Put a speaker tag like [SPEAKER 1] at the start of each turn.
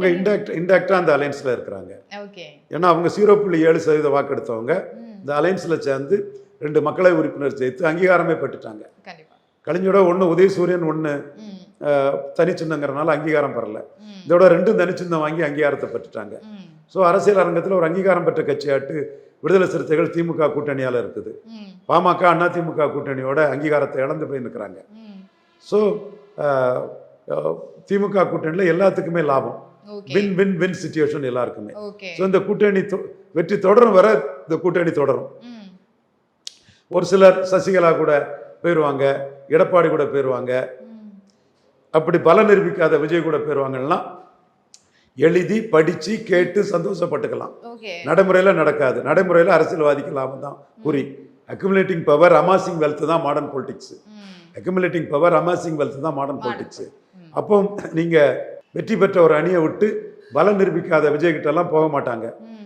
[SPEAKER 1] அவங்க இன்டாக்டா அந்த அலைன்ஸ்ல இருக்கிறாங்க. ஏன்னா அவங்க 0.7% வாக்கெடுத்தவங்க இந்த அலைன்ஸ்ல சேர்ந்து 2 மக்களவை உறுப்பினர் சேர்த்து அங்கீகாரமே பெற்றுட்டாங்க. கலைஞரோட 1 உதயசூரியன் 1 தனிச்சின்னங்கிறனால அங்கீகாரம் பெறல. இதோட 2 தனிச்சின்னம் வாங்கி அங்கீகாரத்தை பெற்றுட்டாங்க. ஸோ அரசியல் அரங்கத்தில் ஒரு அங்கீகாரம் பெற்ற கட்சியாட்டு விடுதலை சிறுத்தைகள் திமுக கூட்டணியால் இருக்குது. பாமக அதிமுக கூட்டணியோட அங்கீகாரத்தை இழந்து போய் நிற்கிறாங்க. ஸோ திமுக கூட்டணியில் எல்லாத்துக்குமே லாபம். வின் வின் வின் சிச்சுவேஷன் எல்லாருக்குமே. ஸோ இந்த கூட்டணி வெற்றி தொடரும் வர இந்த கூட்டணி தொடரும். ஒரு சிலர் சசிகலா கூட போயிடுவாங்க, எடப்பாடி கூட போயிடுவாங்க, அப்படி பலம் நிரூபிக்காத விஜய் கூட போயிடுவாங்கன்னா எழுதி படிச்சு கேட்டு சந்தோஷப்பட்டுக்கலாம். நடைமுறையில் நடக்காது. நடைமுறையில் அரசியல்வாதிக்கு லாபம் தான் குறி. அக்யூமுலேட்டிங் பவர் அமாசிங் வெல்த் தான் modern politics. Accumulating power amassing wealth தான் மாடர்ன் பொலிட்டிக்ஸ். அப்போ நீங்க வெற்றி பெற்ற ஒரு அணியை விட்டு பலம் நிரூபிக்காத விஜய் கிட்ட எல்லாம் போக மாட்டாங்க.